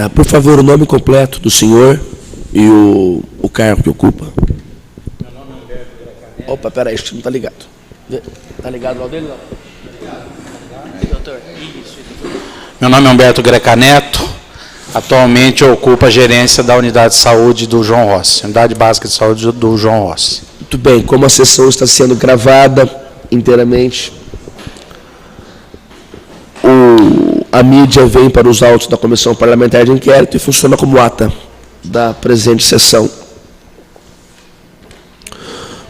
Por favor, o nome completo do senhor e o cargo que ocupa. Meu nome é Humberto Grecaneto. Opa, peraí, acho que não está ligado. Está ligado lá dele? Não. Doutor. Meu nome é Humberto Grecaneto. Atualmente eu ocupo a gerência da unidade de saúde do João Rossi, unidade básica de saúde do João Rossi. Muito bem, como a sessão está sendo gravada inteiramente, a mídia vem para os autos da Comissão Parlamentar de Inquérito e funciona como ata da presente sessão.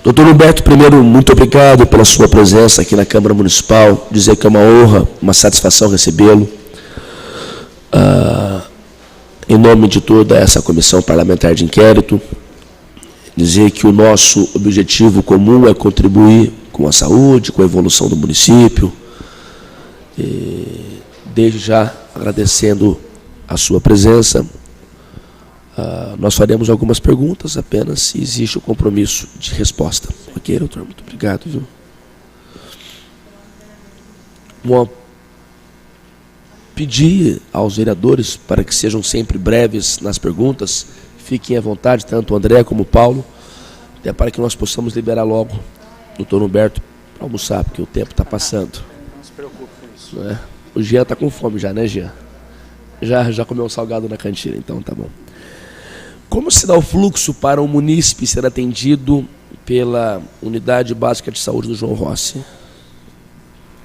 Doutor Humberto, primeiro, muito obrigado pela sua presença aqui na Câmara Municipal, dizer que é uma honra, uma satisfação recebê-lo. Em nome de toda essa Comissão Parlamentar de Inquérito, dizer que o nosso objetivo comum é contribuir com a saúde, com a evolução do município. Desde já, agradecendo a sua presença, nós faremos algumas perguntas, apenas se existe o compromisso de resposta. Ok, doutor? Muito obrigado. Viu? Bom, pedir aos vereadores para que sejam sempre breves nas perguntas, fiquem à vontade, tanto o André como o Paulo, até para que nós possamos liberar logo o doutor Humberto para almoçar, porque o tempo está passando. Não se preocupe com isso. Não é? O Jean está com fome já, né, Jean? Já comeu um salgado na cantina, então tá bom. Como se dá o fluxo para o munícipe ser atendido pela Unidade Básica de Saúde do João Rossi?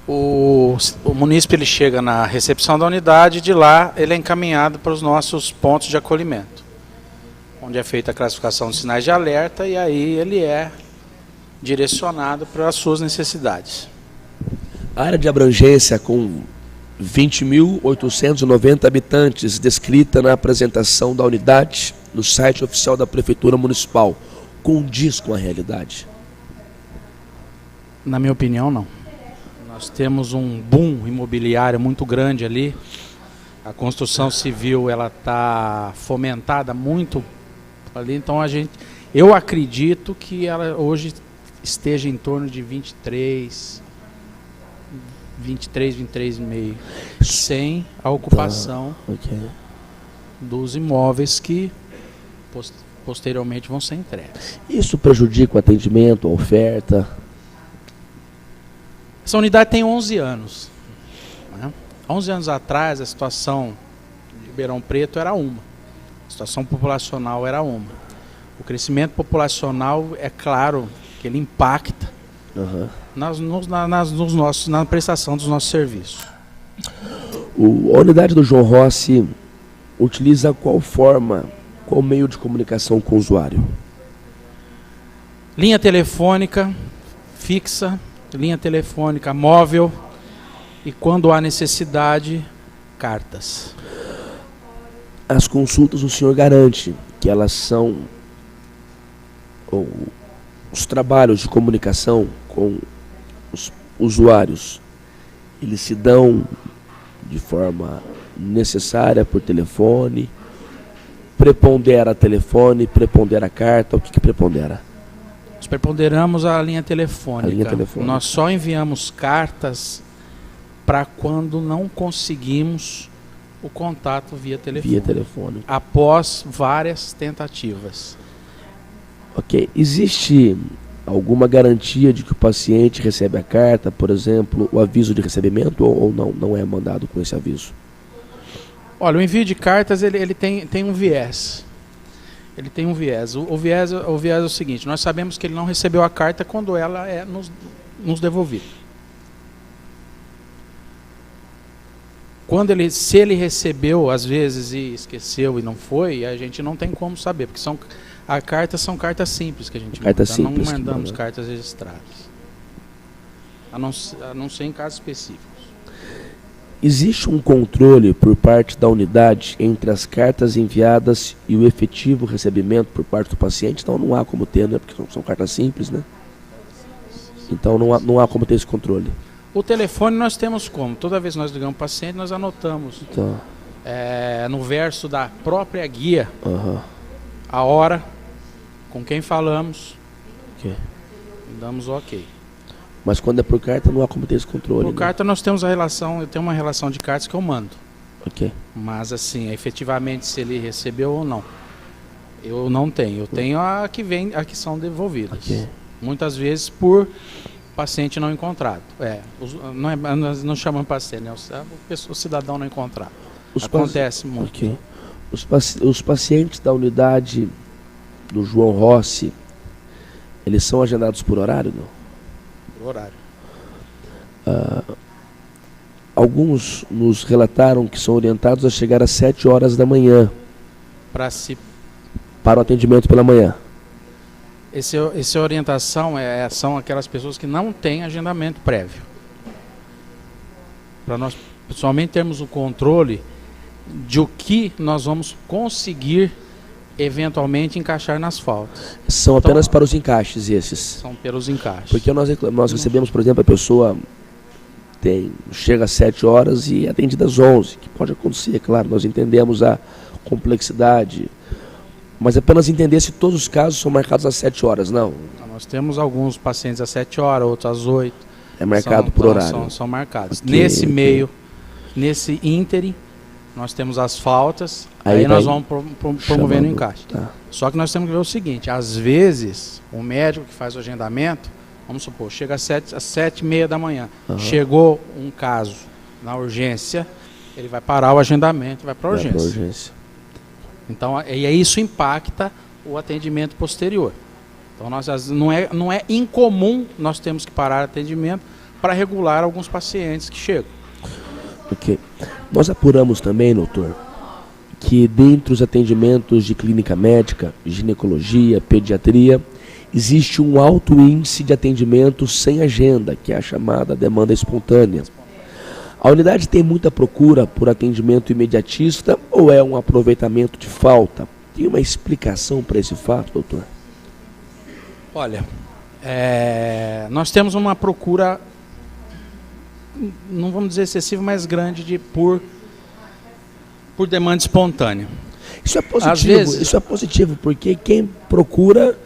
O munícipe ele chega na recepção da unidade e de lá ele é encaminhado para os nossos pontos de acolhimento, onde é feita a classificação de sinais de alerta e aí ele é direcionado para as suas necessidades. A área de abrangência com 20.890 habitantes, descrita na apresentação da unidade no site oficial da Prefeitura Municipal, condiz com a realidade? Na minha opinião, não. Nós temos um boom imobiliário muito grande ali. A construção civil ela está fomentada muito ali, então eu acredito que ela hoje esteja em torno de 23,5, sem a ocupação dos imóveis que posteriormente vão ser entregues. Isso prejudica o atendimento, a oferta? Essa unidade tem 11 anos. Né? 11 anos atrás, a situação de Ribeirão Preto era uma. A situação populacional era uma. O crescimento populacional, é claro que ele impacta na prestação dos nossos serviços. A unidade do João Rossi utiliza qual forma, qual meio de comunicação com o usuário? Linha telefônica fixa, linha telefônica móvel e, quando há necessidade, cartas. As consultas o senhor garante que elas são, ou os trabalhos de comunicação com os usuários, eles se dão de forma necessária por telefone? Prepondera telefone, prepondera carta? O que prepondera? Nós preponderamos a linha telefônica. A linha telefônica. Nós só enviamos cartas para quando não conseguimos o contato via telefone. Via telefone. Após várias tentativas. Ok. Existe alguma garantia de que o paciente recebe a carta, por exemplo, o aviso de recebimento, ou não é mandado com esse aviso? Olha, o envio de cartas ele tem um viés. Ele tem um viés. O viés é o seguinte: nós sabemos que ele não recebeu a carta quando ela é nos devolvida. Se ele recebeu, às vezes, e esqueceu e não foi, a gente não tem como saber, porque são cartas simples que a gente manda. Não mandamos cartas registradas. A não ser em casos específicos. Existe um controle por parte da unidade entre as cartas enviadas e o efetivo recebimento por parte do paciente? Então não há como ter, né? Porque são cartas simples, né? Então não há como ter esse controle. O telefone nós temos como? Toda vez que nós ligamos para o paciente, nós anotamos no verso da própria guia a hora, com quem falamos, damos o ok. Mas quando é por carta, não há como ter esse controle. Por carta nós temos eu tenho uma relação de cartas que eu mando. Ok. Mas assim, efetivamente se ele recebeu ou não, eu não tenho. Eu tenho a que são devolvidas. Ok. Muitas vezes por paciente não encontrado. Nós não chamamos paciente, né? O cidadão não encontrado. Acontece muito. Ok. Os pacientes da unidade do João Rossi, eles são agendados por horário, não? Por horário. Alguns nos relataram que são orientados a chegar às 7 horas da manhã para o atendimento pela manhã. Essa orientação são aquelas pessoas que não têm agendamento prévio. Para nós, pessoalmente, termos o controle de o que nós vamos conseguir eventualmente encaixar nas faltas. São apenas para os encaixes esses? São pelos encaixes. Porque nós recebemos, por exemplo, a pessoa chega às 7 horas e é atendida às 11, que pode acontecer, claro, nós entendemos a complexidade, mas apenas entender se todos os casos são marcados às 7 horas, não? Nós temos alguns pacientes às 7 horas, outros às 8. É marcado por horário? São marcados. Okay, nesse meio, nesse ínterim, nós temos as faltas, aí nós vamos promovendo o encaixe. Tá. Só que nós temos que ver o seguinte, às vezes, o médico que faz o agendamento, vamos supor, chega às 7h30 da manhã, chegou um caso na urgência, ele vai parar o agendamento e vai para a urgência. Então, e aí isso impacta o atendimento posterior. Então, não é incomum nós temos que parar o atendimento para regular alguns pacientes que chegam. Ok. Nós apuramos também, doutor, que dentre os atendimentos de clínica médica, ginecologia, pediatria, existe um alto índice de atendimento sem agenda, que é a chamada demanda espontânea. A unidade tem muita procura por atendimento imediatista ou é um aproveitamento de falta? Tem uma explicação para esse fato, doutor? Olha, nós temos uma procura, não vamos dizer excessiva, mas grande por demanda espontânea. Isso é positivo, isso é positivo, porque quem procura,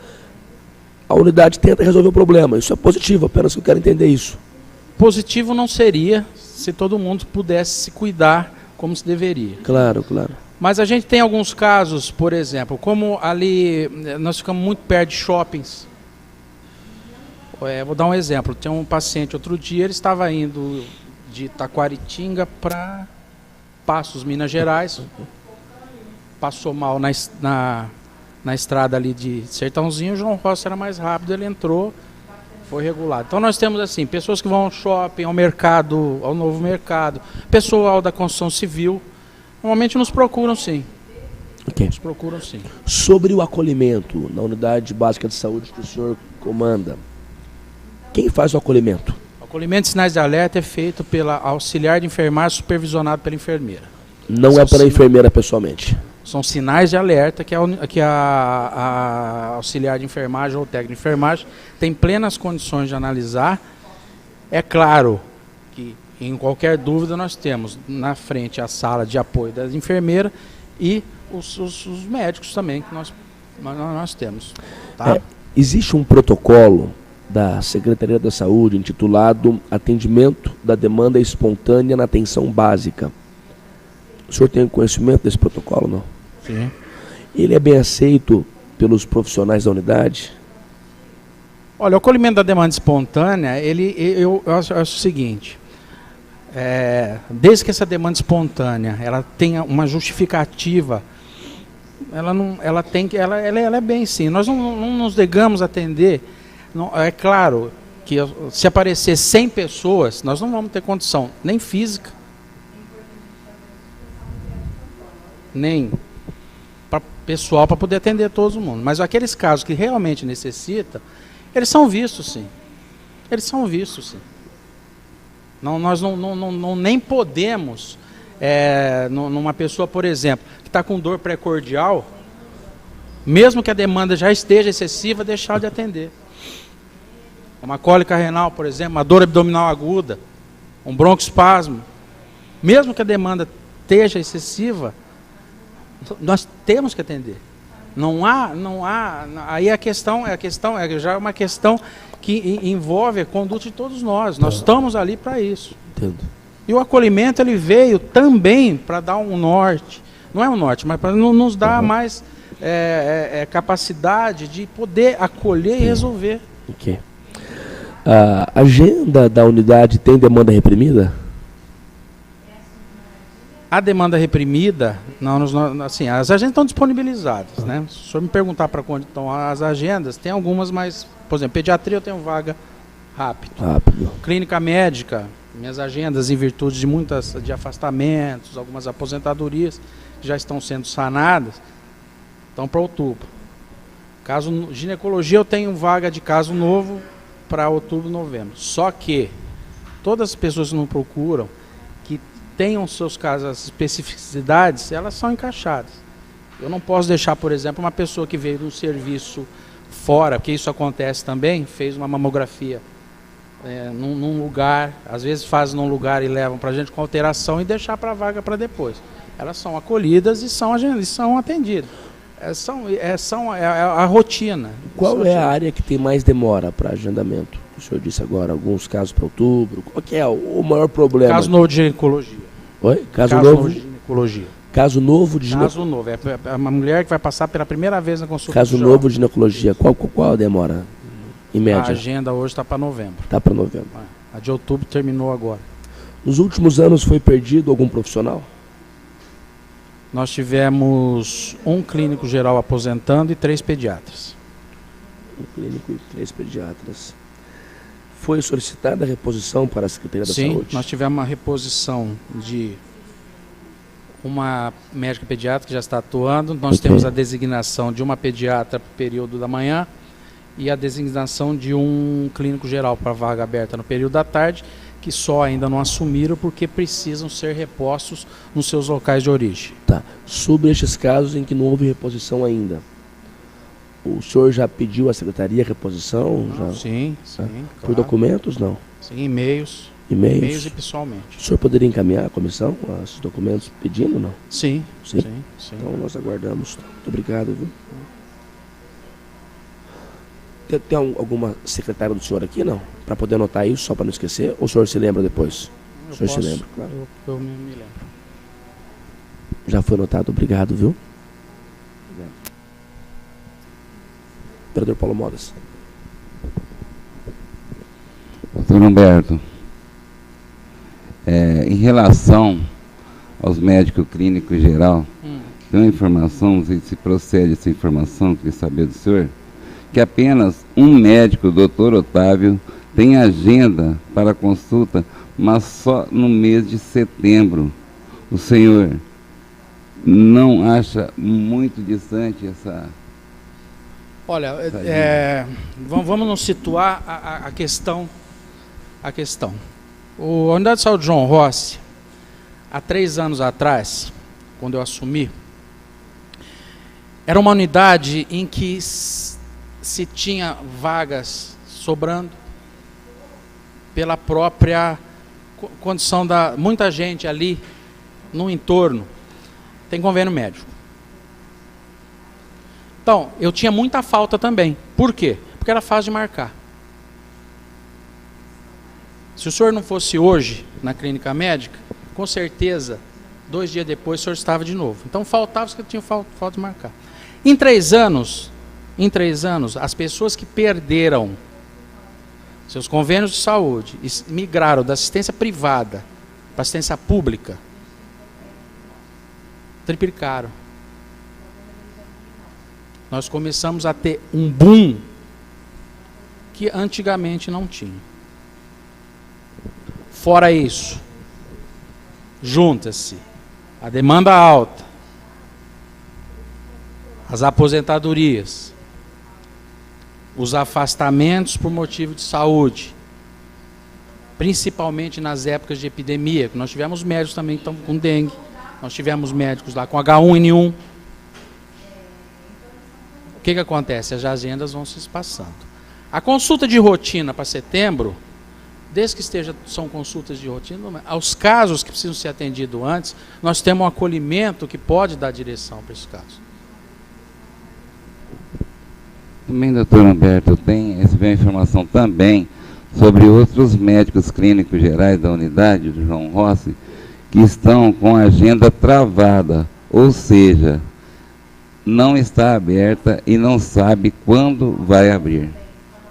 a unidade tenta resolver o problema. Isso é positivo, apenas que eu quero entender isso. Positivo não seria se todo mundo pudesse se cuidar como se deveria. Claro, claro. Mas a gente tem alguns casos, por exemplo, como ali nós ficamos muito perto de shoppings. Vou dar um exemplo. Tem um paciente outro dia, ele estava indo de Taquaritinga para Passos, Minas Gerais. Passou mal na estrada ali de Sertãozinho, o João Rossi era mais rápido, ele entrou, foi regulado. Então nós temos assim, pessoas que vão ao shopping, ao mercado, ao novo mercado, pessoal da construção civil, normalmente nos procuram sim. Okay. Nos procuram sim. Sobre o acolhimento na unidade básica de saúde que o senhor comanda, quem faz o acolhimento? O acolhimento de sinais de alerta é feito pela auxiliar de enfermagem supervisionado pela enfermeira. Não é pela enfermeira pessoalmente? São sinais de alerta que a auxiliar de enfermagem ou técnico de enfermagem tem plenas condições de analisar. É claro que em qualquer dúvida nós temos na frente a sala de apoio da enfermeira e os médicos também que nós temos. Tá? Existe um protocolo da Secretaria da Saúde intitulado Atendimento da Demanda Espontânea na Atenção Básica. O senhor tem conhecimento desse protocolo, não? Sim. Ele é bem aceito pelos profissionais da unidade? Olha, o acolhimento da demanda espontânea, eu acho o seguinte, desde que essa demanda espontânea ela tenha uma justificativa, ela é bem sim. Nós não nos negamos a atender. Não, é claro que se aparecer 100 pessoas, nós não vamos ter condição, nem física, nem pessoal para poder atender todo mundo. Mas aqueles casos que realmente necessitam, eles são vistos sim. Eles são vistos sim. Nós não nem podemos, numa pessoa, por exemplo, que está com dor precordial, mesmo que a demanda já esteja excessiva, deixar de atender. Uma cólica renal, por exemplo, uma dor abdominal aguda, um broncoespasmo, mesmo que a demanda esteja excessiva, nós temos que atender. Não há. Aí a questão já é uma questão que envolve a conduta de todos nós. Nós estamos ali para isso. Entendo. E o acolhimento ele veio também para dar um norte, não é um norte, mas para nos dar mais capacidade de poder acolher e resolver. Ok. A agenda da unidade tem demanda reprimida? A demanda reprimida, assim, as agendas estão disponibilizadas, né? Se o senhor me perguntar para onde estão as agendas, tem algumas, mas, por exemplo, pediatria eu tenho vaga rápido. Clínica médica, minhas agendas em virtude de muitas de afastamentos, algumas aposentadorias que já estão sendo sanadas, estão para outubro. Ginecologia eu tenho vaga de caso novo para outubro, novembro. Só que todas as pessoas que não procuram, que tenham seus casos, as especificidades, elas são encaixadas. Eu não posso deixar, por exemplo, uma pessoa que veio de um serviço fora, porque isso acontece também, fez uma mamografia num lugar, às vezes fazem num lugar e levam para a gente com alteração e deixar para a vaga para depois. Elas são acolhidas e são atendidas. É a rotina. Qual é a área que tem mais demora para agendamento? O senhor disse agora, alguns casos para outubro. Qual que é o maior problema? Caso novo de ginecologia. Oi? Caso novo de ginecologia. Caso novo de ginecologia. Caso novo. É uma mulher que vai passar pela primeira vez na consulta. Caso novo de ginecologia. Qual a demora? Em média? A agenda hoje está para novembro. Está para novembro. A de outubro terminou agora. Nos últimos anos foi perdido algum profissional? Nós tivemos um clínico geral aposentando e 3 pediatras. Um clínico e 3 pediatras. Foi solicitada a reposição para a Secretaria da Saúde? Sim, nós tivemos uma reposição de uma médica pediatra que já está atuando. Nós temos a designação de uma pediatra para o período da manhã e a designação de um clínico geral para a vaga aberta no período da tarde, que só ainda não assumiram porque precisam ser repostos nos seus locais de origem. Tá. Sobre estes casos em que não houve reposição ainda, o senhor já pediu à secretaria reposição? Já? Sim, Claro. Por claro. Documentos, não? Sim, e-mails. E-mails? E-mails e pessoalmente. O senhor poderia encaminhar a comissão esses documentos pedindo, não? Sim. Então nós aguardamos. Muito obrigado, viu? Tem alguma secretária do senhor aqui, não? Para poder anotar isso, só para não esquecer? Ou o senhor se lembra depois? O senhor se lembra, claro. Eu me lembro. Já foi anotado, obrigado, viu? Obrigado. Vereador Paulo Modas. Doutor Humberto, em relação aos médicos clínicos geral, tem uma informação, não sei se procede essa informação, queria saber do senhor, que apenas um médico, o doutor Otávio, tem agenda para consulta, mas só no mês de setembro. O senhor não acha muito distante essa... Olha, vamos nos situar a questão. A Unidade de Saúde João Rossi, há 3 anos atrás, quando eu assumi, era uma unidade em que se tinha vagas sobrando pela própria condição da muita gente ali no entorno tem convênio médico. Então, eu tinha muita falta também. Por quê? Porque era fácil de marcar. Se o senhor não fosse hoje na clínica médica, com certeza 2 dias depois o senhor estava de novo. Então faltava, porque tinha falta de marcar. Em 3 anos, as pessoas que perderam seus convênios de saúde e migraram da assistência privada para assistência pública, triplicaram. Nós começamos a ter um boom que antigamente não tinha. Fora isso, junta-se a demanda alta, as aposentadorias, os afastamentos por motivo de saúde, principalmente nas épocas de epidemia, que nós tivemos médicos também que estão com dengue, nós tivemos médicos lá com H1N1. O que acontece? As agendas vão se espaçando. A consulta de rotina para setembro, desde que são consultas de rotina, aos casos que precisam ser atendidos antes, nós temos um acolhimento que pode dar direção para esses casos. Também, doutor Humberto, recebi a informação também sobre outros médicos clínicos gerais da unidade do João Rossi que estão com a agenda travada, ou seja, não está aberta e não sabe quando vai abrir.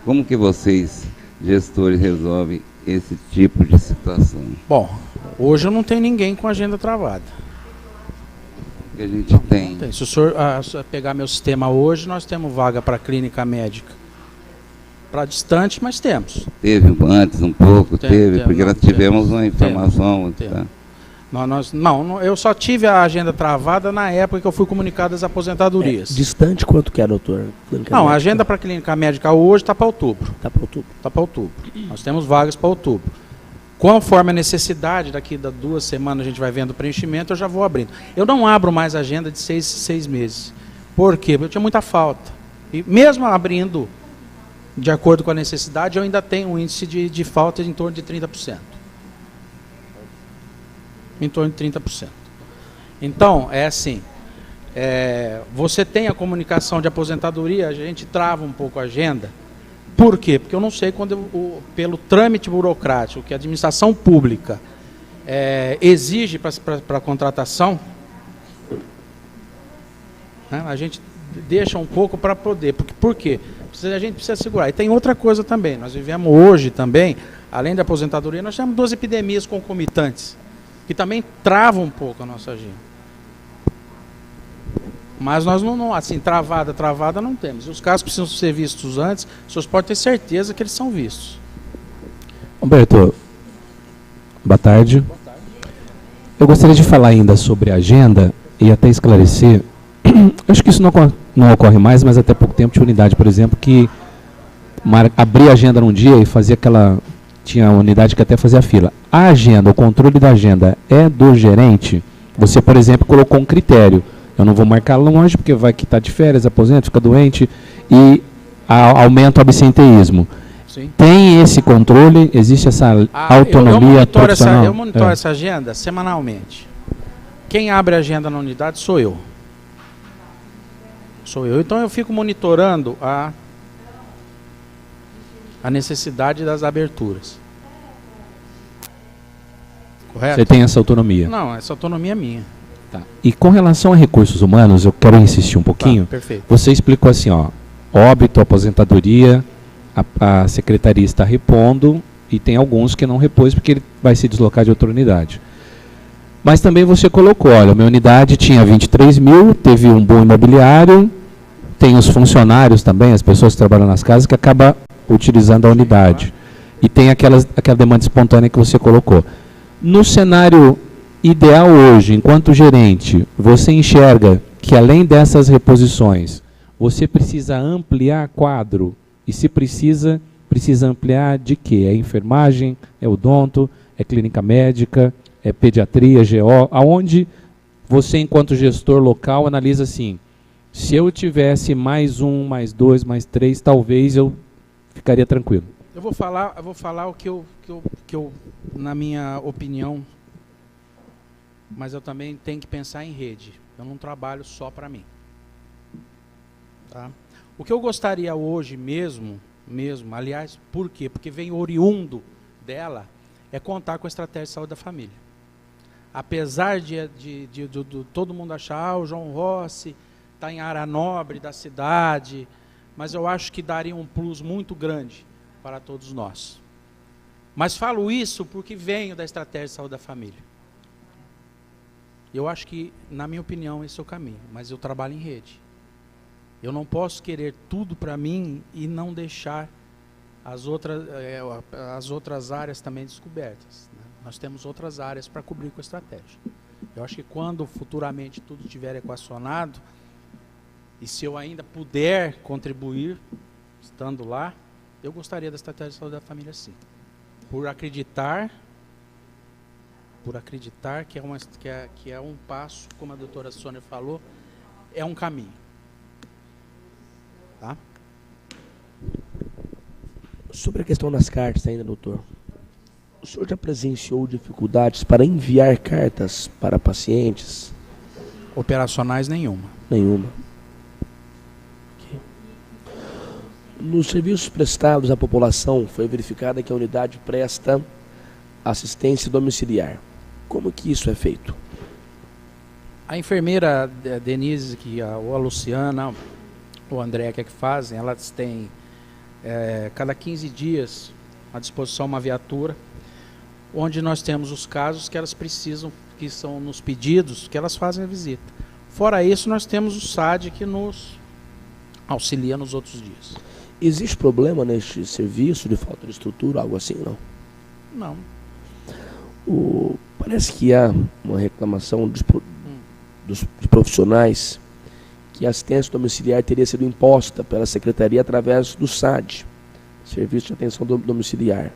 Como que vocês, gestores, resolvem esse tipo de situação? Bom, hoje eu não tenho ninguém com agenda travada. Que a gente tem. Se o senhor pegar meu sistema hoje, nós temos vaga para clínica médica. Para distante, mas temos. Teve antes um pouco, porque nós tivemos uma informação. Não, eu só tive a agenda travada na época que eu fui comunicado das aposentadorias. Distante quanto que é, doutor? Não, a agenda para clínica médica hoje está para outubro. Está para outubro. Está para outubro. Nós temos vagas para outubro. Conforme a necessidade, daqui a 2 semanas a gente vai vendo o preenchimento, eu já vou abrindo. Eu não abro mais agenda de 6 meses. Por quê? Porque eu tinha muita falta. E mesmo abrindo, de acordo com a necessidade, eu ainda tenho um índice de falta em torno de 30%. Em torno de 30%. Então, é assim, você tem a comunicação de aposentadoria, a gente trava um pouco a agenda. Por quê? Porque eu não sei quando, pelo trâmite burocrático que a administração pública exige para a contratação, né, a gente deixa um pouco para poder. Por quê? A gente precisa segurar. E tem outra coisa também, nós vivemos hoje também, além da aposentadoria, nós temos 2 epidemias concomitantes, que também travam um pouco a nossa agenda. Mas nós não assim, travada não temos. Os casos precisam ser vistos antes, os senhores podem ter certeza que eles são vistos. Humberto, boa tarde. Boa tarde. Eu gostaria de falar ainda sobre a agenda e até esclarecer. Acho que isso não ocorre mais, mas até pouco tempo tinha unidade, por exemplo, que abria a agenda num dia e fazia tinha unidade que até fazia fila. A agenda, o controle da agenda é do gerente. Você, por exemplo, colocou um critério. Eu não vou marcar longe, porque vai que está de férias, aposenta, fica doente e aumenta o absenteísmo. Sim. Tem esse controle? Existe essa autonomia profissional? Eu monitoro essa agenda semanalmente. Quem abre a agenda na unidade sou eu. Então eu fico monitorando a necessidade das aberturas. Correto? Você tem essa autonomia? Não, essa autonomia é minha. Tá. E com relação a recursos humanos, eu quero insistir um pouquinho. Tá, perfeito. Você explicou assim, óbito, aposentadoria, a secretaria está repondo e tem alguns que não repôs porque ele vai se deslocar de outra unidade. Mas também você colocou, olha, minha unidade tinha 23 mil, teve um bom imobiliário, tem os funcionários também, as pessoas que trabalham nas casas, que acabam utilizando a unidade. E tem aquela demanda espontânea que você colocou. No cenário ideal hoje, enquanto gerente, você enxerga que além dessas reposições, você precisa ampliar quadro? E se precisa ampliar de quê? É enfermagem, é odonto, é clínica médica, é pediatria, GO? Aonde você, enquanto gestor local, analisa assim, se eu tivesse mais 1, mais 2, mais 3, talvez eu ficaria tranquilo? Eu vou falar o que eu, na minha opinião, mas eu também tenho que pensar em rede. Eu não trabalho só para mim. Tá? O que eu gostaria hoje mesmo, aliás, por quê? Porque vem oriundo dela, é contar com a estratégia de saúde da família. Apesar de todo mundo achar, o João Rossi está em área nobre da cidade, mas eu acho que daria um plus muito grande para todos nós. Mas falo isso porque venho da estratégia de saúde da família. Eu acho que, na minha opinião, esse é o caminho, mas eu trabalho em rede. Eu não posso querer tudo para mim e não deixar as outras áreas também descobertas, né? Nós temos outras áreas para cobrir com a estratégia. Eu acho que quando futuramente tudo estiver equacionado, e se eu ainda puder contribuir, estando lá, eu gostaria da estratégia de saúde da família sim. Por acreditar que é um passo, como a doutora Sônia falou, é um caminho. Tá? Sobre a questão das cartas ainda, doutor. O senhor já presenciou dificuldades para enviar cartas para pacientes? Operacionais nenhuma. Nenhuma. Nos serviços prestados à população, foi verificada que a unidade presta assistência domiciliar. Como que isso é feito? A enfermeira Denise, ou a Luciana, ou a André que fazem, elas têm cada 15 dias à disposição uma viatura, onde nós temos os casos que elas precisam, que são nos pedidos, que elas fazem a visita. Fora isso, nós temos o SAD que nos auxilia nos outros dias. Existe problema neste serviço de falta de estrutura, algo assim, não? Não. Parece que há uma reclamação de profissionais que a assistência domiciliar teria sido imposta pela Secretaria através do SAD, Serviço de Atenção Domiciliar,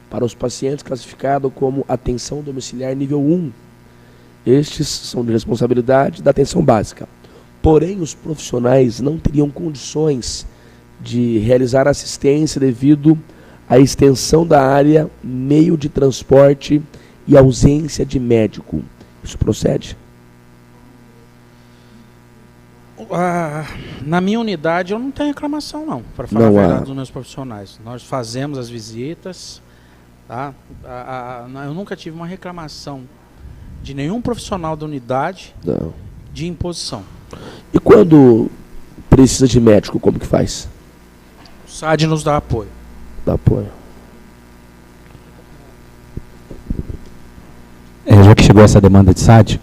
para os pacientes classificados como atenção domiciliar nível 1. Estes são de responsabilidade da atenção básica. Porém, os profissionais não teriam condições de realizar assistência devido à extensão da área, meio de transporte e ausência de médico. Isso procede? Na minha unidade eu não tenho reclamação não, para falar a verdade dos meus profissionais. Nós fazemos as visitas, tá? Eu nunca tive uma reclamação de nenhum profissional da unidade de imposição. E quando precisa de médico, como que faz? O SAD nos dá apoio. Dá apoio. Já que chegou essa demanda de SAD,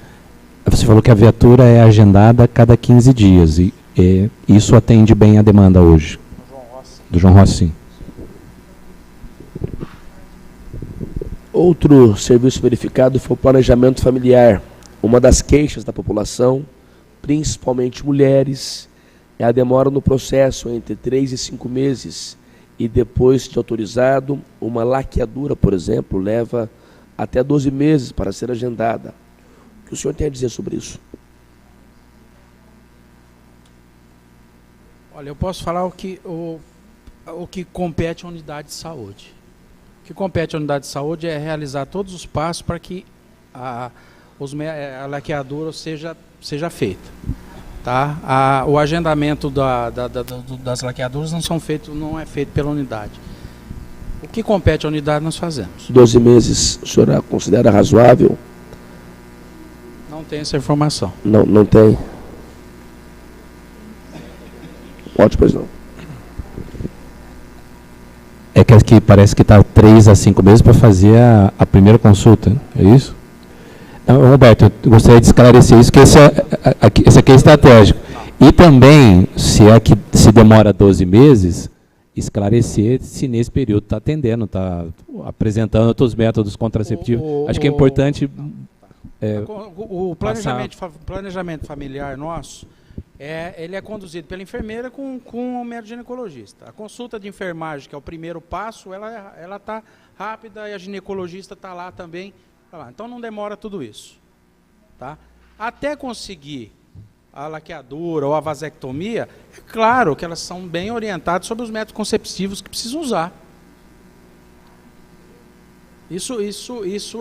você falou que a viatura é agendada a cada 15 dias e isso atende bem a demanda hoje? Do João Rossi, sim. Outro serviço verificado foi o planejamento familiar. Uma das queixas da população, principalmente mulheres, é a demora no processo entre 3 e 5 meses e depois de autorizado, uma laqueadura, por exemplo, leva até 12 meses para ser agendada. O que o senhor tem a dizer sobre isso? Olha, eu posso falar o que compete à unidade de saúde. O que compete à unidade de saúde é realizar todos os passos para que a laqueadura seja feita. Tá? O agendamento das laqueaduras não é feito pela unidade. O que compete à unidade nós fazemos. 12 meses, o senhor considera razoável? Não tem essa informação. Não tem? Pode, pois não. É que aqui parece que está 3 a 5 meses para fazer a primeira consulta, é isso? Roberto, eu gostaria de esclarecer isso, que esse aqui é estratégico. E também, se demora 12 meses, esclarecer se nesse período está atendendo, está apresentando outros métodos contraceptivos. Acho que é importante... O planejamento familiar nosso, ele é conduzido pela enfermeira com o médico ginecologista. A consulta de enfermagem, que é o primeiro passo, ela está rápida e a ginecologista está lá também. Então não demora tudo isso. Tá? Até conseguir a laqueadura ou a vasectomia, é claro que elas são bem orientadas sobre os métodos conceptivos que precisam usar. Isso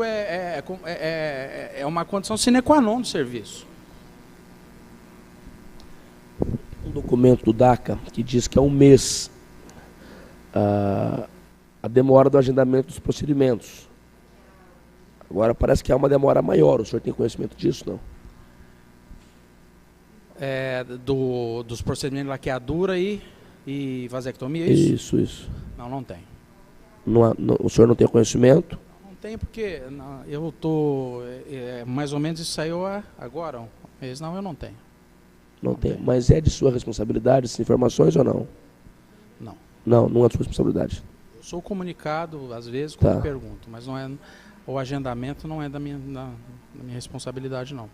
é uma condição sine qua non do serviço. Um documento do DACA que diz que é um mês a demora do agendamento dos procedimentos. Agora parece que há uma demora maior. O senhor tem conhecimento disso, não? Dos procedimentos de laqueadura e vasectomia, é isso? Isso. Não tem. O senhor não tem conhecimento? Não tem, porque eu estou... mais ou menos isso saiu agora, mas não, eu não tenho. Não tem. Mas é de sua responsabilidade essas informações ou não? Não. Não é de sua responsabilidade. Eu sou comunicado, às vezes, quando pergunto, mas não é... O agendamento não é da minha responsabilidade, não.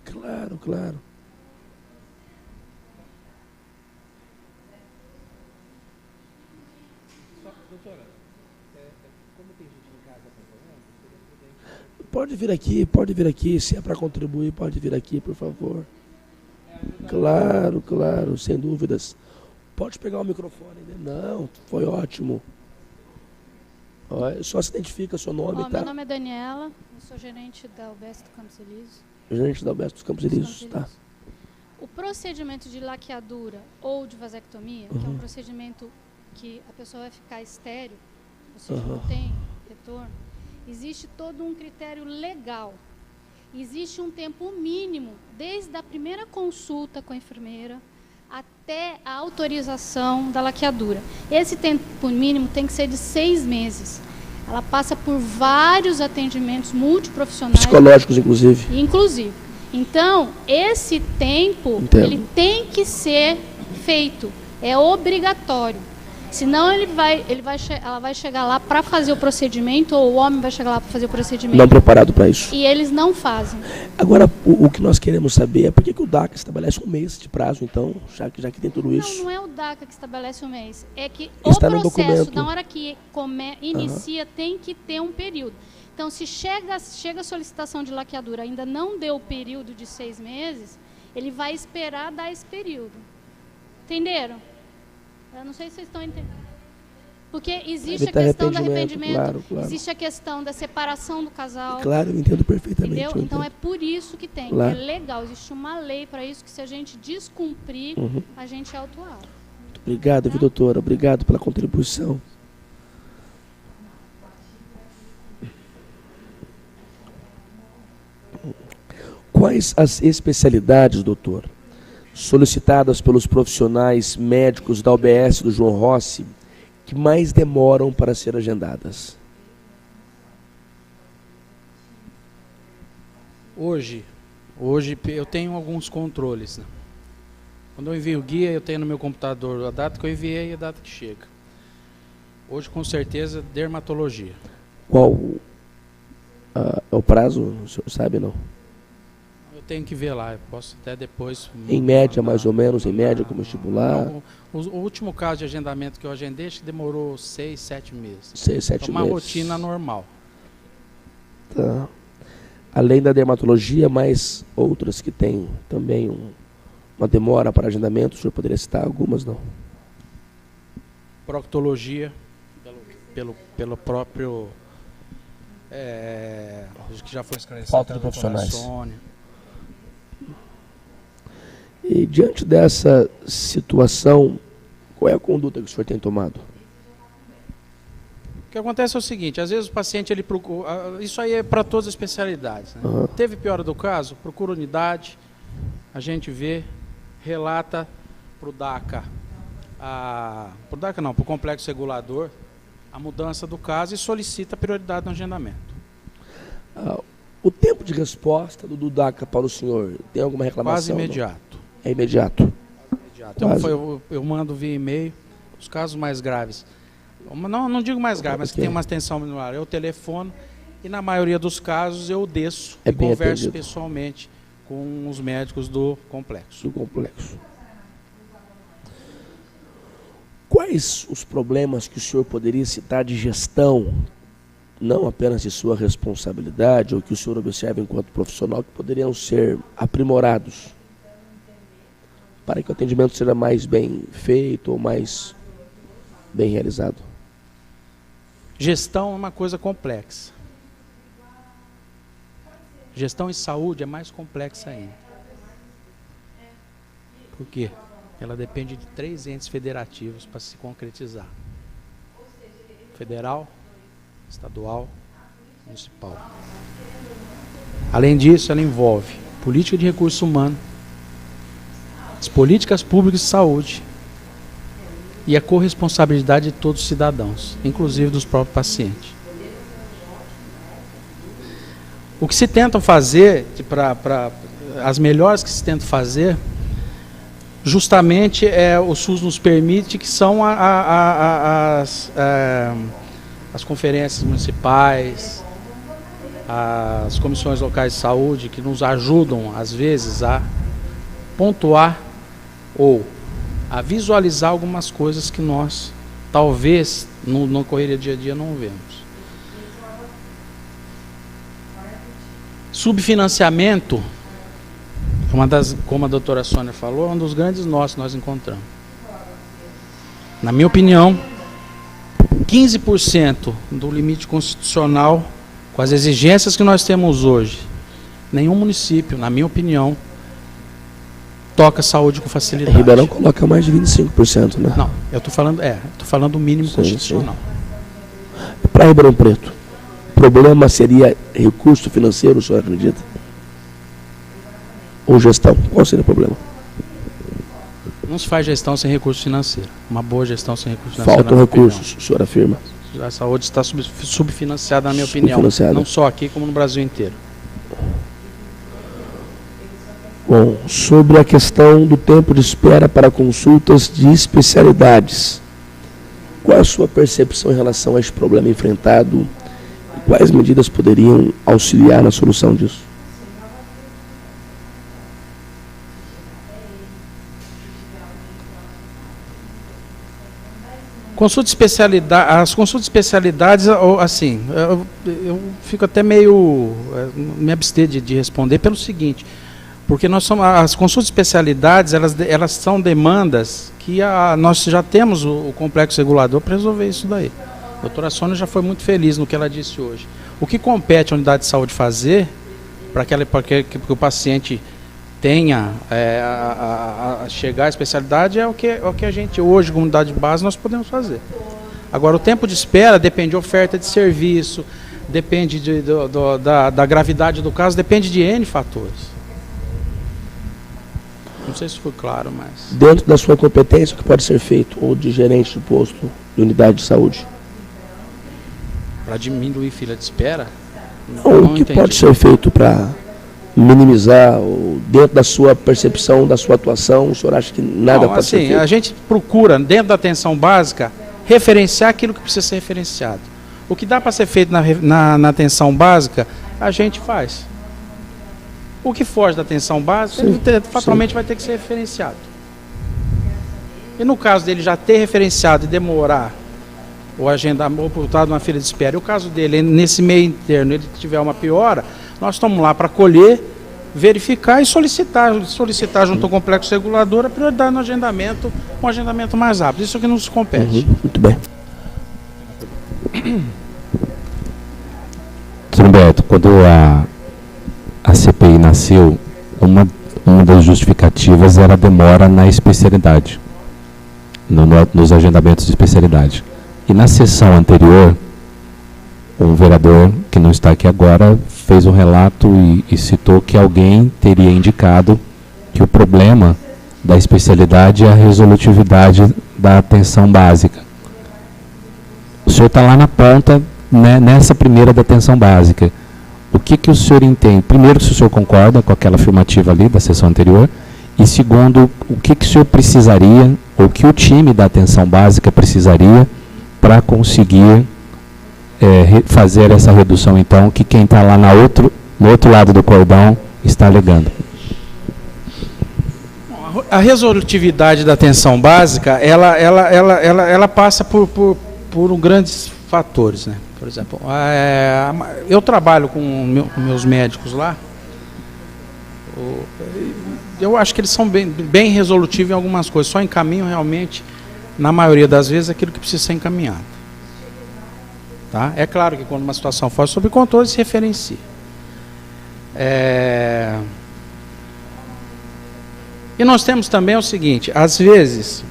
Claro. Doutora, como tem gente em casa acompanhando, Pode vir aqui. Se é para contribuir, pode vir aqui, por favor. Claro, sem dúvidas. Pode pegar o microfone. Não, foi ótimo. Só se identifica seu nome, tá? Meu nome é Daniela, eu sou gerente da UBS do Campos Elíseos. Gerente da UBS dos Campos Elíseos, tá? O procedimento de laqueadura ou de vasectomia, que é um procedimento que a pessoa vai ficar estéril, ou seja, não tem retorno, existe todo um critério legal. Existe um tempo mínimo, desde a primeira consulta com a enfermeira até a autorização da laqueadura. Esse tempo mínimo tem que ser de 6 meses. Ela passa por vários atendimentos multiprofissionais. Psicológicos, inclusive. Inclusive. Então, esse tempo, ele tem que ser feito. É obrigatório. Senão ela vai chegar lá para fazer o procedimento, ou o homem vai chegar lá para fazer o procedimento. Não preparado para isso. E eles não fazem. Agora, o que nós queremos saber é por que o DACA estabelece um mês de prazo, então, já que tem tudo isso. Não é o DACA que estabelece um mês. É que está o processo, na hora que inicia, tem que ter um período. Então, se chega a solicitação de laqueadura, ainda não deu o período de 6 meses, ele vai esperar dar esse período. Entenderam? Eu não sei se vocês estão entendendo. Porque existe a questão do arrependimento, claro. Existe a questão da separação do casal. Claro, eu entendo perfeitamente. Entendeu? Então é por isso que tem. Claro. É legal, existe uma lei para isso, que se a gente descumprir, a gente é autuado. Muito obrigado, viu, doutora? Obrigado pela contribuição. Quais as especialidades, doutor, solicitadas pelos profissionais médicos da UBS do João Rossi, que mais demoram para ser agendadas? Hoje eu tenho alguns controles, né? Quando eu envio o guia, eu tenho no meu computador a data que eu enviei e a data que chega. Hoje, com certeza, dermatologia. Qual é o prazo? O senhor sabe, não? Tenho que ver lá, eu posso até depois... Em média, mais ou menos, em média, como estipular? Não, o último caso de agendamento que eu agendei, acho que demorou 6, 7 meses. 6, 7 meses. Uma rotina normal. Tá. Além da dermatologia, mais outras que tem também uma demora para agendamento, o senhor poderia citar algumas, não? Proctologia, pelo próprio... acho que já foi esclarecido. Falta de profissionais. E diante dessa situação, qual é a conduta que o senhor tem tomado? O que acontece é o seguinte, às vezes o paciente ele procura, isso aí é para todas as especialidades, né? Teve piora do caso, procura unidade, a gente vê, relata para o DACA, para o complexo regulador, a mudança do caso e solicita prioridade no agendamento. O tempo de resposta do DACA para o senhor, tem alguma reclamação? Quase imediato. É imediato? Eu mando via e-mail os casos mais graves. Não digo mais graves, mas que tem uma tensão menor. Eu telefono e na maioria dos casos eu desço e converso pessoalmente com os médicos do complexo. Quais os problemas que o senhor poderia citar de gestão, não apenas de sua responsabilidade, ou que o senhor observa enquanto profissional, que poderiam ser aprimorados para que o atendimento seja mais bem feito ou mais bem realizado? Gestão é uma coisa complexa. Gestão em saúde é mais complexa ainda. Por quê? Ela depende de 3 entes federativos para se concretizar: federal, estadual, municipal. Além disso, ela envolve política de recurso humano, as políticas públicas de saúde e a corresponsabilidade de todos os cidadãos, inclusive dos próprios pacientes. O que se tentam fazer, as melhores que se tentam fazer, justamente o SUS nos permite, que são as conferências municipais, as comissões locais de saúde, que nos ajudam, às vezes, a pontuar ou a visualizar algumas coisas que nós, talvez, no correria dia a dia, não vemos. Subfinanciamento, como a doutora Sônia falou, é um dos grandes nós que nós encontramos. Na minha opinião, 15% do limite constitucional, com as exigências que nós temos hoje, nenhum município, na minha opinião, toca saúde com facilidade. Ribeirão coloca mais de 25%, né? Não, eu estou falando do mínimo constitucional. Para Ribeirão Preto, o problema seria recurso financeiro, o senhor acredita? Ou gestão? Qual seria o problema? Não se faz gestão sem recurso financeiro. Uma boa gestão sem recurso financeiro. Faltam recursos, o senhor afirma. A saúde está subfinanciada, na minha opinião. Não só aqui, como no Brasil inteiro. Bom, sobre a questão do tempo de espera para consultas de especialidades, qual a sua percepção em relação a este problema enfrentado e quais medidas poderiam auxiliar na solução disso? Consulta de especialidade, as consultas de especialidades, assim, eu fico até meio me abster de responder pelo seguinte, porque as consultas de especialidades, elas são demandas que nós já temos o complexo regulador para resolver isso daí. A doutora Sônia já foi muito feliz no que ela disse hoje. O que compete à unidade de saúde fazer para que o paciente tenha a chegar à especialidade é o que a gente hoje, como unidade de base, nós podemos fazer. Agora, o tempo de espera depende de oferta de serviço, depende da gravidade do caso, depende de N fatores. Não sei se foi claro, mas... Dentro da sua competência, o que pode ser feito, ou de gerente do posto de unidade de saúde? Para diminuir fila de espera? Não, o que pode ser feito para minimizar, dentro da sua percepção, da sua atuação, o senhor acha que nada pode ser feito? A gente procura, dentro da atenção básica, referenciar aquilo que precisa ser referenciado. O que dá para ser feito na atenção básica, a gente faz. O que foge da atenção básica, fatalmente vai ter que ser referenciado. E no caso dele já ter referenciado e demorar o agendamento, ou botar numa fila de espera, e o caso dele, nesse meio interno, ele tiver uma piora, nós estamos lá para colher, verificar e solicitar junto ao complexo regulador a prioridade no agendamento, um agendamento mais rápido. Isso é o que nos compete. Muito bem. Sr. Humberto, quando a CPI nasceu, uma das justificativas era a demora na especialidade, nos agendamentos de especialidade. E na sessão anterior, um vereador, que não está aqui agora, fez um relato e citou que alguém teria indicado que o problema da especialidade é a resolutividade da atenção básica. O senhor está lá na ponta, né, nessa primeira da atenção básica. O que o senhor entende? Primeiro, se o senhor concorda com aquela afirmativa ali da sessão anterior, e segundo, o que o senhor precisaria, ou que o time da atenção básica precisaria para conseguir fazer essa redução, então, que quem está lá no outro lado do cordão está alegando? A resolutividade da atenção básica, ela passa por grandes fatores, né? Por exemplo, eu trabalho com meus médicos lá, eu acho que eles são bem resolutivos em algumas coisas, só encaminham realmente, na maioria das vezes, aquilo que precisa ser encaminhado. Tá? É claro que quando uma situação foge sob controle, se referencia. E nós temos também o seguinte, às vezes,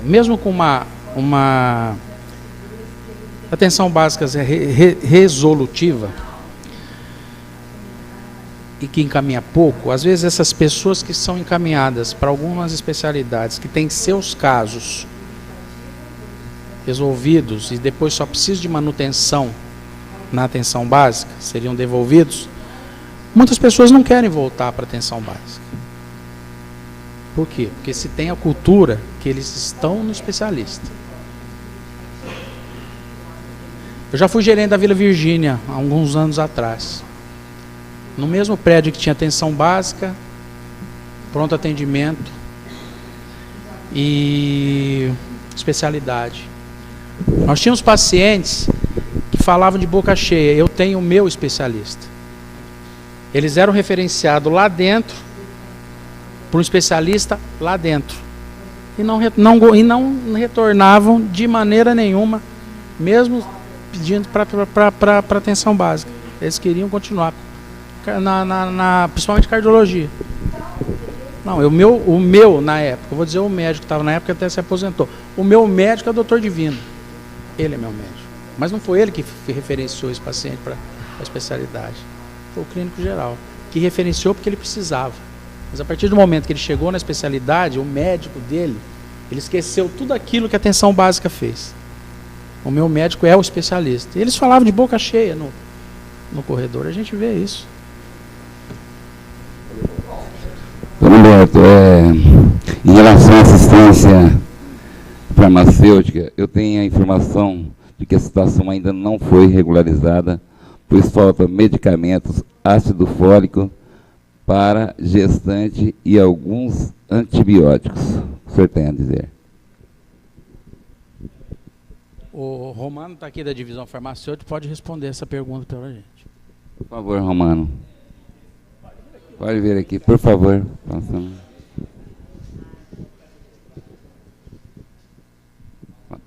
mesmo com uma atenção básica resolutiva e que encaminha pouco, às vezes essas pessoas que são encaminhadas para algumas especialidades que têm seus casos resolvidos e depois só precisam de manutenção na atenção básica, seriam devolvidos, muitas pessoas não querem voltar para a atenção básica. Por quê? Porque se tem a cultura que eles estão no especialista. Eu já fui gerente da Vila Virgínia há alguns anos atrás. No mesmo prédio que tinha atenção básica, pronto atendimento e especialidade. Nós tínhamos pacientes que falavam de boca cheia, eu tenho o meu especialista. Eles eram referenciados lá dentro, por um especialista lá dentro. E não retornavam de maneira nenhuma, mesmo pedindo para atenção básica. Eles queriam continuar, principalmente cardiologia. Não, o meu, na época, eu vou dizer o médico que estava na época até se aposentou. O meu médico é o Dr. Divino. Ele é meu médico. Mas não foi ele que referenciou esse paciente para a especialidade. Foi o clínico geral, que referenciou porque ele precisava. Mas a partir do momento que ele chegou na especialidade, o médico dele, ele esqueceu tudo aquilo que a atenção básica fez. O meu médico é o especialista. E eles falavam de boca cheia no corredor, a gente vê isso. Humberto, em relação à assistência farmacêutica, eu tenho a informação de que a situação ainda não foi regularizada, pois faltam medicamentos, ácido fólico para gestante e alguns antibióticos. O senhor tem a dizer? O Romano está aqui da divisão farmacêutica, pode responder essa pergunta pela gente. Por favor, Romano. Pode vir aqui, por favor.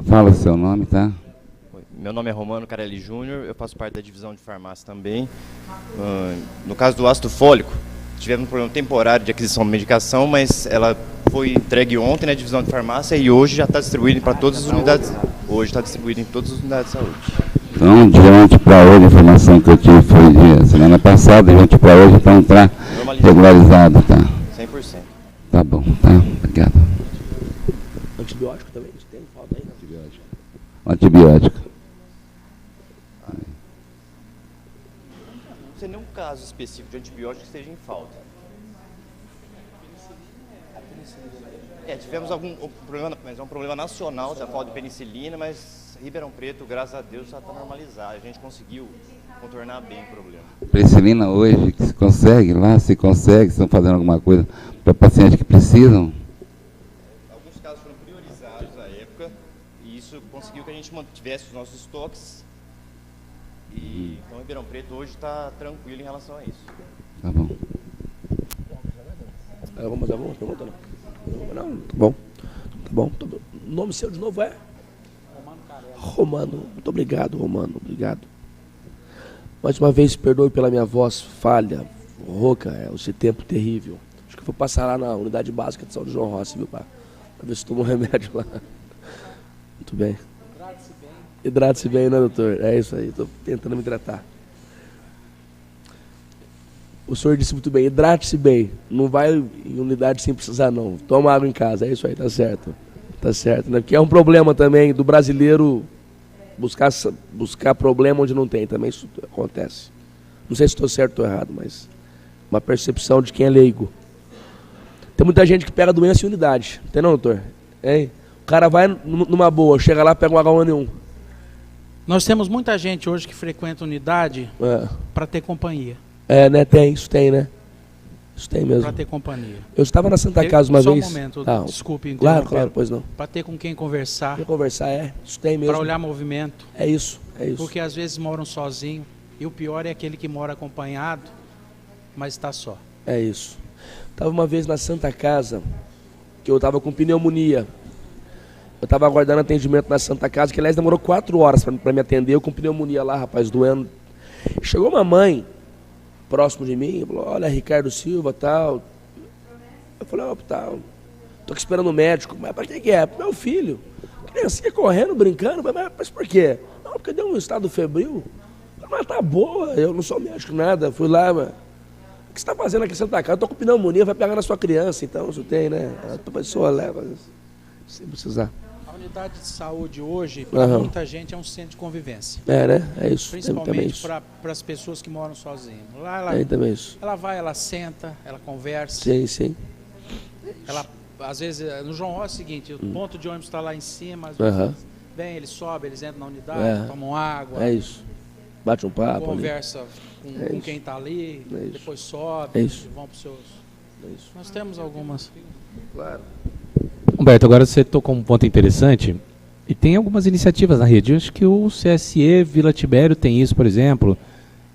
Fala o seu nome, tá? Meu nome é Romano Carelli Júnior, eu faço parte da divisão de farmácia também. No caso do ácido fólico, tivemos um problema temporário de aquisição de medicação, mas ela foi entregue ontem na divisão de farmácia e hoje já está distribuída para todas as unidades. Hoje está distribuída em todas as unidades de saúde. Então, diante para hoje, a informação que eu tive foi de semana passada, diante para hoje, então está regularizado, tá? 100%. Tá bom, tá? Obrigado. Antibiótico também? Tem falta aí? Antibiótico. Antibiótico. Não tem nenhum caso específico de antibiótico que esteja em falta. Tivemos algum problema, mas é um problema nacional da falta de penicilina, mas Ribeirão Preto, graças a Deus, já está normalizado. A gente conseguiu contornar bem o problema. Penicilina hoje, que se consegue lá, se consegue, estão fazendo alguma coisa para pacientes que precisam? Alguns casos foram priorizados na época e isso conseguiu que a gente mantivesse os nossos estoques. E então Ribeirão Preto hoje está tranquilo em relação a isso. Tá bom. Vamos fazer alguma pergunta? Não, tá bom. Tá bom. O nome seu de novo é? Romano Carelli. Romano. Muito obrigado, Romano. Obrigado. Mais uma vez, perdoe pela minha voz falha, rouca, esse tempo terrível. Acho que eu vou passar lá na unidade básica de saúde João Rossi, viu, pá? Pra ver se tomo um remédio lá. Muito bem. Hidrate-se bem. Hidrate-se bem, né, doutor? É isso aí, estou tentando me hidratar. O senhor disse muito bem, hidrate-se bem. Não vai em unidade sem precisar, não. Toma água em casa, é isso aí, tá certo. Tá certo, né? Porque é um problema também do brasileiro buscar problema onde não tem. Também isso acontece. Não sei se estou certo ou errado, mas uma percepção de quem é leigo. Tem muita gente que pega doença em unidade. Tem não, doutor? Hein? O cara vai numa boa, chega lá, pega um H1N1. Nós temos muita gente hoje que frequenta unidade para ter companhia. Né? Isso tem, né? Isso tem mesmo. Para ter companhia. Eu estava na Santa Casa uma vez. Só um momento, desculpe. Claro, pois não. Para ter com quem conversar. Para conversar, isso tem mesmo. Para olhar movimento. É isso. Porque às vezes moram sozinhos. E o pior é aquele que mora acompanhado, mas está só. É isso. Estava uma vez na Santa Casa, que eu estava com pneumonia. Eu estava aguardando atendimento na Santa Casa, que aliás demorou 4 horas para me atender. Eu com pneumonia lá, rapaz, doendo. Chegou uma mãe próximo de mim, falou, olha, Ricardo Silva, tal. Eu falei, tal, tô aqui esperando o médico. Mas para que é? Pro meu filho. Criancinha correndo, brincando, mas por quê? Não, porque deu um estado febril. Mas tá boa, eu não sou médico, nada. Fui lá, mas... O que você tá fazendo aqui em Santa Casa? Eu tô com pneumonia, vai pegar na sua criança, então, isso tem, né? A pessoa leva, sem precisar. A unidade de saúde hoje, para muita gente, é um centro de convivência. Né? É isso. Principalmente para as pessoas que moram sozinhas. Lá ela vai, ela senta, ela conversa. Sim. Ela, às vezes, no João Rossi é o seguinte, o ponto de ônibus está lá em cima, às vezes vem, eles sobem, eles entram na unidade, tomam água. É isso. Bate um papo. Conversa com quem está ali, depois sobe, vão para os seus... Nós temos algumas... Claro. Humberto, agora você tocou um ponto interessante, e tem algumas iniciativas na rede. Eu acho que o CSE Vila Tibério tem isso, por exemplo,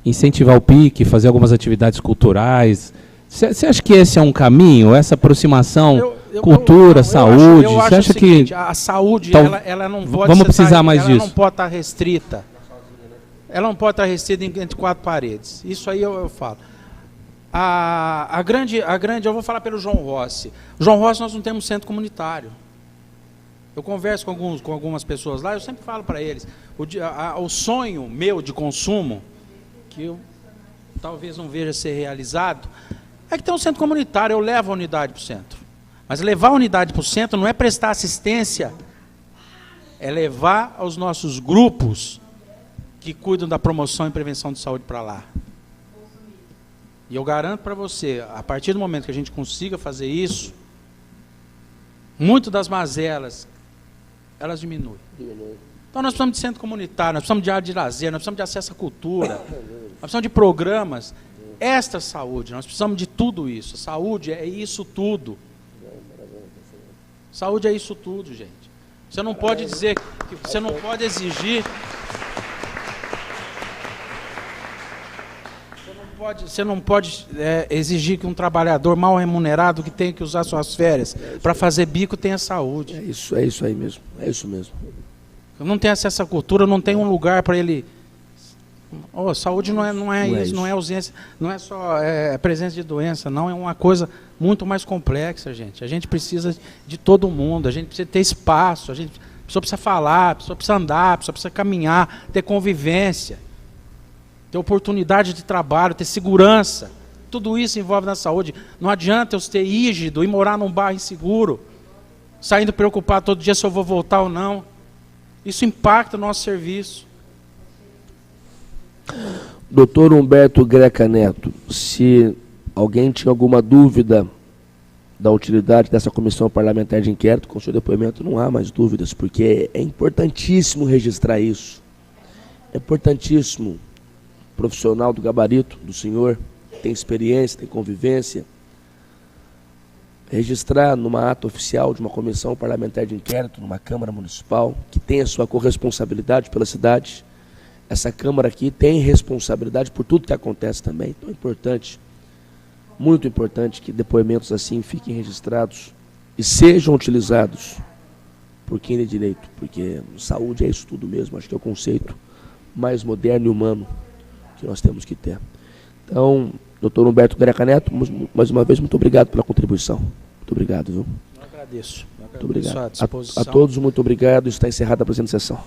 incentivar o PIC, fazer algumas atividades culturais. Você acha que esse é um caminho, essa aproximação, cultura, saúde? Você acha que a saúde, ela não pode vamos precisar mais disso? Ela não pode estar restrita. Ela não pode estar restrita entre 4 paredes. Isso aí eu falo. A grande, eu vou falar pelo João Rossi. João Rossi, nós não temos centro comunitário. Eu converso com algumas pessoas lá, eu sempre falo para eles, o sonho meu de consumo, que eu talvez não veja ser realizado, é que tem um centro comunitário, eu levo a unidade para o centro. Mas levar a unidade para o centro não é prestar assistência, é levar aos nossos grupos que cuidam da promoção e prevenção de saúde para lá. E eu garanto para você, a partir do momento que a gente consiga fazer isso, muito das mazelas, elas diminuem. Então nós precisamos de centro comunitário, nós precisamos de área de lazer, nós precisamos de acesso à cultura, nós precisamos de programas extra saúde, nós precisamos de tudo isso. Saúde é isso tudo. Saúde é isso tudo, gente. Você não pode dizer, que você não pode exigir... Você não pode exigir que um trabalhador mal remunerado que tem que usar suas férias para fazer bico tenha saúde. É isso aí mesmo. É isso mesmo. Não tem acesso à cultura, não tem um lugar para ele. Saúde não é isso, não é ausência, não é só presença de doença, não, é uma coisa muito mais complexa, gente. A gente precisa de todo mundo, a gente precisa ter espaço, a pessoa precisa falar, a pessoa precisa andar, a pessoa precisa caminhar, ter convivência. Ter oportunidade de trabalho, ter segurança. Tudo isso envolve na saúde. Não adianta eu ser rígido e morar num bairro inseguro, saindo preocupado todo dia se eu vou voltar ou não. Isso impacta o nosso serviço. Doutor Humberto Greca Neto, se alguém tinha alguma dúvida da utilidade dessa comissão parlamentar de inquérito, com o seu depoimento não há mais dúvidas, porque é importantíssimo registrar isso. É importantíssimo. Profissional do gabarito do senhor, tem experiência, tem convivência, registrar numa ata oficial de uma comissão parlamentar de inquérito, numa Câmara Municipal, que tem a sua corresponsabilidade pela cidade. Essa Câmara aqui tem responsabilidade por tudo que acontece também. Então é importante, muito importante, que depoimentos assim fiquem registrados e sejam utilizados por quem é direito, porque saúde é isso tudo mesmo, acho que é o conceito mais moderno e humano que nós temos que ter. Então, doutor Humberto Greca Neto, mais uma vez, muito obrigado pela contribuição. Muito obrigado, viu? Eu agradeço. Muito obrigado. À disposição. A todos, muito obrigado. Está encerrada a presente sessão.